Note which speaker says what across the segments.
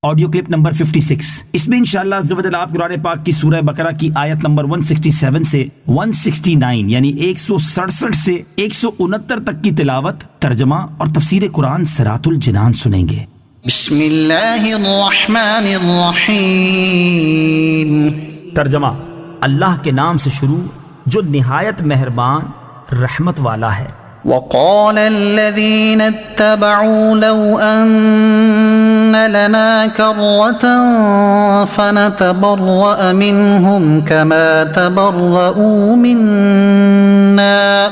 Speaker 1: Audio clip number 56۔ اس میں انشاءاللہ عز و جل آپ قرآن پاک کی سورہ بقرہ کی آیت نمبر 167 سے 169 یعنی 167 سے 169 تک کی تلاوت، ترجمہ اور تفسیر قرآن صراط الجنان سنیں گے۔
Speaker 2: بسم اللہ الرحمن الرحیم۔
Speaker 1: ترجمہ: اللہ کے نام سے شروع جو نہایت مہربان رحمت والا ہے۔
Speaker 2: وقال الذين اتبعوا لو أن لنا كرة فنتبرأ منهم كما تبرؤوا منا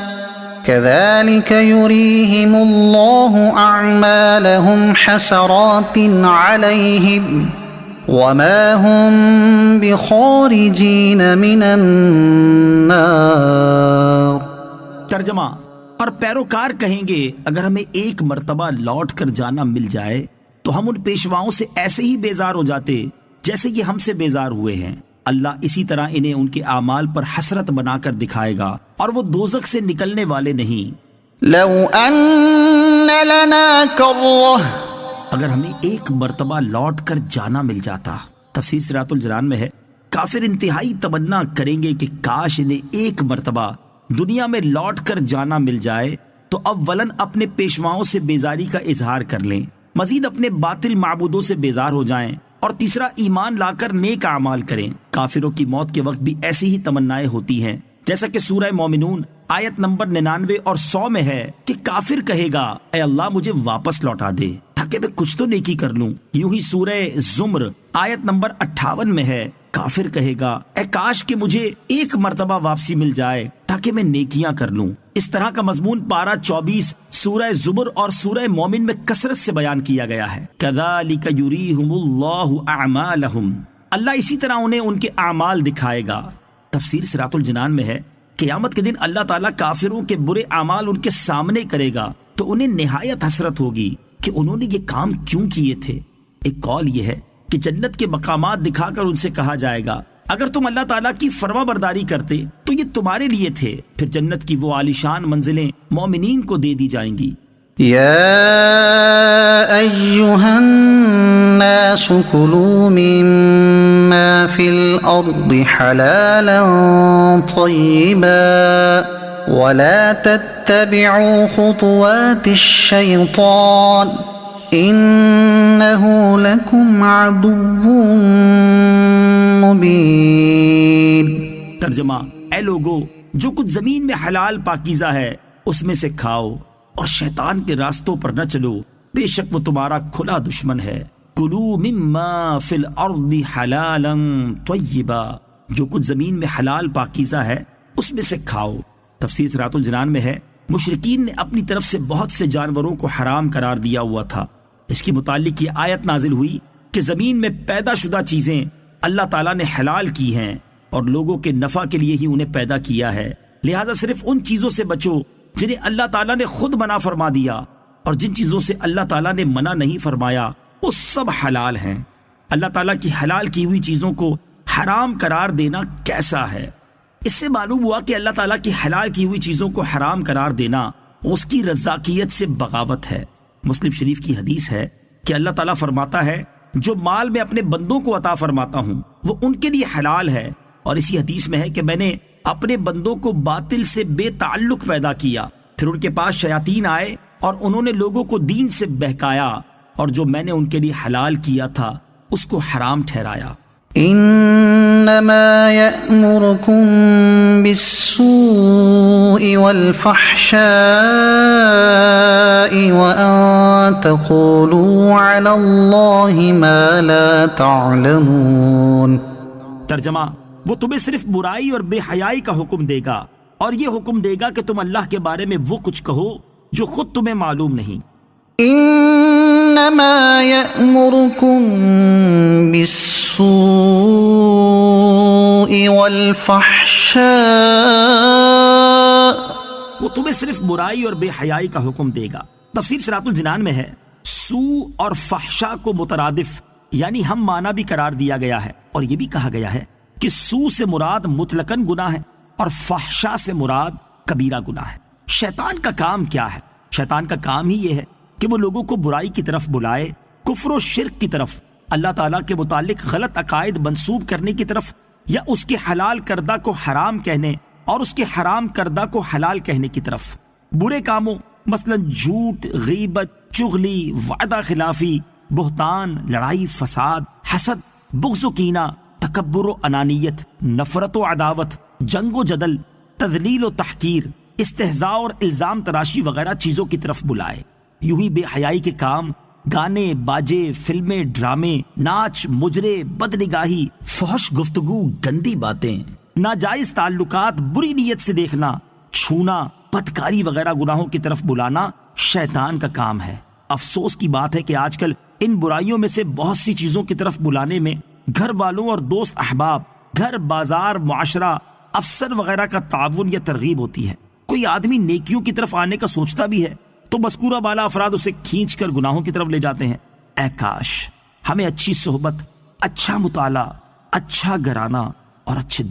Speaker 2: كذلك يريهم الله أعمالهم حسرات عليهم وما هم بخارجين من النار۔
Speaker 1: ترجمہ: اور پیروکار کہیں گے اگر ہمیں ایک مرتبہ لوٹ کر جانا مل جائے تو ہم ان پیشواؤں سے ایسے ہی بیزار ہو جاتے جیسے کہ ہم سے بیزار ہوئے ہیں۔ اللہ اسی طرح انہیں ان کے اعمال پر حسرت بنا کر دکھائے گا اور وہ دوزخ سے نکلنے والے نہیں۔
Speaker 2: لو ان لنا کرہ،
Speaker 1: اگر ہمیں ایک مرتبہ لوٹ کر جانا مل جاتا۔ تفسیر صراط الجنان میں ہے، کافر انتہائی تمنا کریں گے کہ کاش انہیں ایک مرتبہ دنیا میں لوٹ کر جانا مل جائے تو اولاً اپنے پیشواؤں سے بیزاری کا اظہار کر لیں، مزید اپنے باطل معبودوں سے بیزار ہو جائیں، اور تیسرا ایمان لا کر نیک اعمال کریں۔ کافروں کی موت کے وقت بھی ایسی ہی تمنائیں ہوتی ہیں، جیسا کہ سورہ مومنون آیت نمبر 99 اور 100 میں ہے کہ کافر کہے گا اے اللہ مجھے واپس لوٹا دے تاکہ میں کچھ تو نیکی کر لوں۔ یوں ہی سورہ زمر آیت نمبر 58 میں ہے، کافر کہے گا اے کاش کہ مجھے ایک مرتبہ واپسی مل جائے تاکہ میں نیکیاں کر لوں۔ اس طرح کا مضمون پارہ 24 سورہ زمر اور سورہ مومن میں کثرت سے بیان کیا گیا ہے۔ کذالک یریہم اللہ اعمالہم، اللہ اسی طرح انہیں ان کے اعمال دکھائے گا۔ تفسیر صراط الجنان میں ہے، قیامت کے دن اللہ تعالیٰ کافروں کے برے اعمال ان کے سامنے کرے گا تو انہیں نہایت حسرت ہوگی کہ انہوں نے یہ کام کیوں کیے تھے۔ ایک قول یہ ہے کہ جنت کے مقامات دکھا کر ان سے کہا جائے گا اگر تم اللہ تعالیٰ کی فرما برداری کرتے تو یہ تمہارے لیے تھے، پھر جنت کی وہ عالیشان منزلیں مومنین کو دے دی جائیں گی۔
Speaker 2: یا ایہا الناس کلوا مما فی الارض حلالا طیبا ولا تتبعوا خطوات الشیطان انہ لکم عدو مبین۔
Speaker 1: ترجمہ: اے لوگو، جو کچھ زمین میں حلال پاکیزہ ہے اس میں سے کھاؤ اور شیطان کے راستوں پر نہ چلو، بے شک وہ تمہارا کھلا دشمن ہے۔ کلو مما فی الارض حلالا طیبا، جو کچھ زمین میں حلال پاکیزہ ہے اس میں سے کھاؤ۔ تفسیر صراط الجنان میں ہے، مشرکین نے اپنی طرف سے بہت سے جانوروں کو حرام قرار دیا ہوا تھا۔ اس کی متعلق یہ آیت نازل ہوئی کہ زمین میں پیدا شدہ چیزیں اللہ تعالیٰ نے حلال کی ہیں اور لوگوں کے نفع کے لیے ہی انہیں پیدا کیا ہے، لہٰذا صرف ان چیزوں سے بچو جنہیں اللہ تعالیٰ نے خود منع فرما دیا، اور جن چیزوں سے اللہ تعالیٰ نے منع نہیں فرمایا وہ سب حلال ہیں۔ اللہ تعالیٰ کی حلال کی ہوئی چیزوں کو حرام قرار دینا کیسا ہے؟ اس سے معلوم ہوا کہ اللہ تعالیٰ کی حلال کی ہوئی چیزوں کو حرام قرار دینا اس کی رضاکیت سے بغاوت ہے۔ مسلم شریف کی حدیث ہے کہ اللہ تعالیٰ فرماتا ہے جو مال میں اپنے بندوں کو عطا فرماتا ہوں وہ ان کے لیے حلال ہے، اور اسی حدیث میں ہے کہ میں نے اپنے بندوں کو باطل سے بے تعلق پیدا کیا، پھر ان کے پاس شیاطین آئے اور انہوں نے لوگوں کو دین سے بہکایا، اور جو میں نے ان کے لیے حلال کیا تھا اس کو حرام ٹھہرایا۔
Speaker 2: انما یأمرکم بالسوء والفحشاء وان تقولوا علی اللہ ما لا تعلمون۔
Speaker 1: ترجمہ: وہ تمہیں صرف برائی اور بے حیائی کا حکم دے گا، اور یہ حکم دے گا کہ تم اللہ کے بارے میں وہ کچھ کہو جو خود تمہیں معلوم نہیں۔
Speaker 2: انما یأمرکم بالسوء والفحشاء،
Speaker 1: وہ تمہیں صرف برائی اور بے حیائی کا حکم دے گا۔ تفسیر صراط الجنان میں ہے، سوء اور فحشا کو مترادف یعنی ہم معنی بھی قرار دیا گیا ہے، اور یہ بھی کہا گیا ہے کہ سوء سے مراد مطلقاً گناہ ہے اور فحشا سے مراد کبیرہ گناہ ہے۔ شیطان کا کام کیا ہے؟ شیطان کا کام ہی یہ ہے کہ وہ لوگوں کو برائی کی طرف بلائے، کفر و شرک کی طرف، اللہ تعالیٰ کے متعلق غلط عقائد منسوب کرنے کی طرف، یا اس کے حلال کردہ کو حرام کہنے اور اس کے حرام کردہ کو حلال کہنے کی طرف۔ برے کاموں مثلا جھوٹ، غیبت، چغلی، وعدہ خلافی، بہتان، لڑائی، فساد، حسد، بغض و کینہ، تکبر و انانیت، نفرت و عداوت، جنگ و جدل، تذلیل و تحقیر، استہزاء اور الزام تراشی وغیرہ چیزوں کی طرف بلائے۔ یوں ہی بے حیائی کے کام، گانے باجے، فلمیں، ڈرامے، ناچ، مجرے، بدنگاہی، فحش گفتگو، گندی باتیں، ناجائز تعلقات، بری نیت سے دیکھنا، چھونا، بدکاری وغیرہ گناہوں کی طرف بلانا شیطان کا کام ہے۔ افسوس کی بات ہے کہ آج کل ان برائیوں میں سے بہت سی چیزوں کی طرف بلانے میں گھر والوں اور دوست احباب، گھر، بازار، معاشرہ، افسر وغیرہ کا تعاون یا ترغیب ہوتی ہے۔ کوئی آدمی نیکیوں کی طرف آنے کا سوچتا بھی ہے تو مذکورہ بالا افراد اسے کھینچ کر گناہوں کی طرف لے جاتے ہیں۔ اے کاش ہمیں اچھی صحبت، اچھا مطالعہ، اچھا گھرانہ اور اچھے